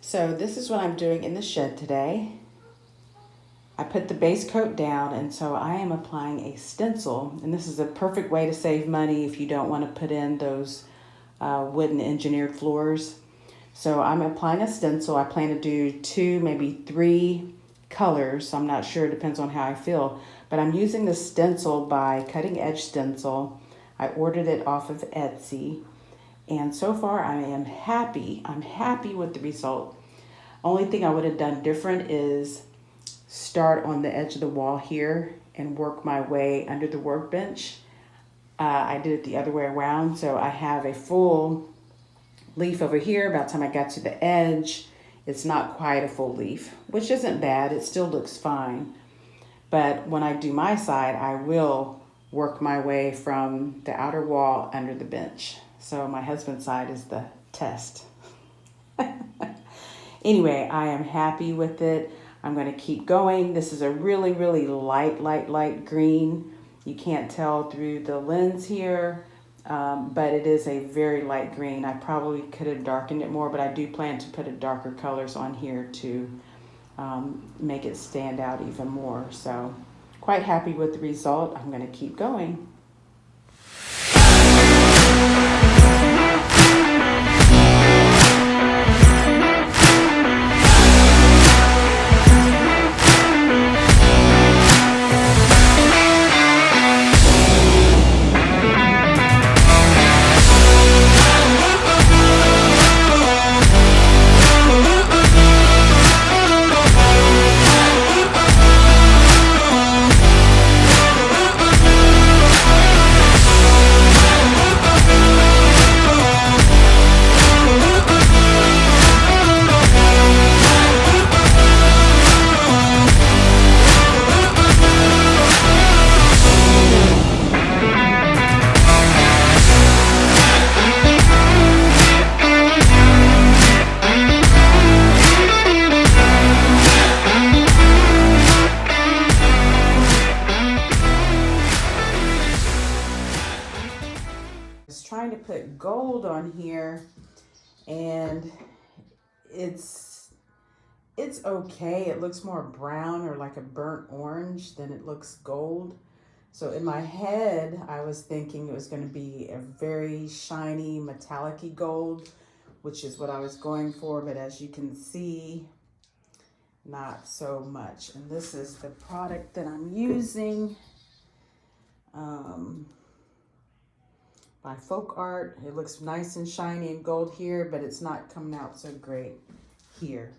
So this is what I'm doing in the shed today. I put the base coat down, and so I am applying a stencil, and this is a perfect way to save money if you don't want to put in those wooden engineered floors. So I'm applying a stencil. I plan to do 2, maybe 3 colors. I'm not sure, it depends on how I feel. But I'm using the stencil by Cutting Edge Stencil. I ordered it off of Etsy. And so far I am happy. I'm happy with the result. Only thing I would have done different is start on the edge of the wall here and work my way under the workbench. I did it the other way around. So I have a full leaf over here. By the time I got to the edge, it's not quite a full leaf, which isn't bad. It still looks fine. But when I do my side, I will work my way from the outer wall under the bench. So my husband's side is the test. Anyway, I am happy with it. I'm going to keep going. This is a really, really light green. You can't tell through the lens here, but it is a very light green. I probably could have darkened it more, but I do plan to put a darker colors on here to make it stand out even more. So quite happy with the result. I'm going to keep going. Trying to put gold on here, and it's okay. It looks more brown or like a burnt orange than it looks gold. So in my head, I was thinking it was going to be a very shiny metallic-y gold, which is what I was going for, but as you can see, not so much. And this is the product that I'm using. By Folk Art. It looks nice and shiny and gold here, but it's not coming out so great here.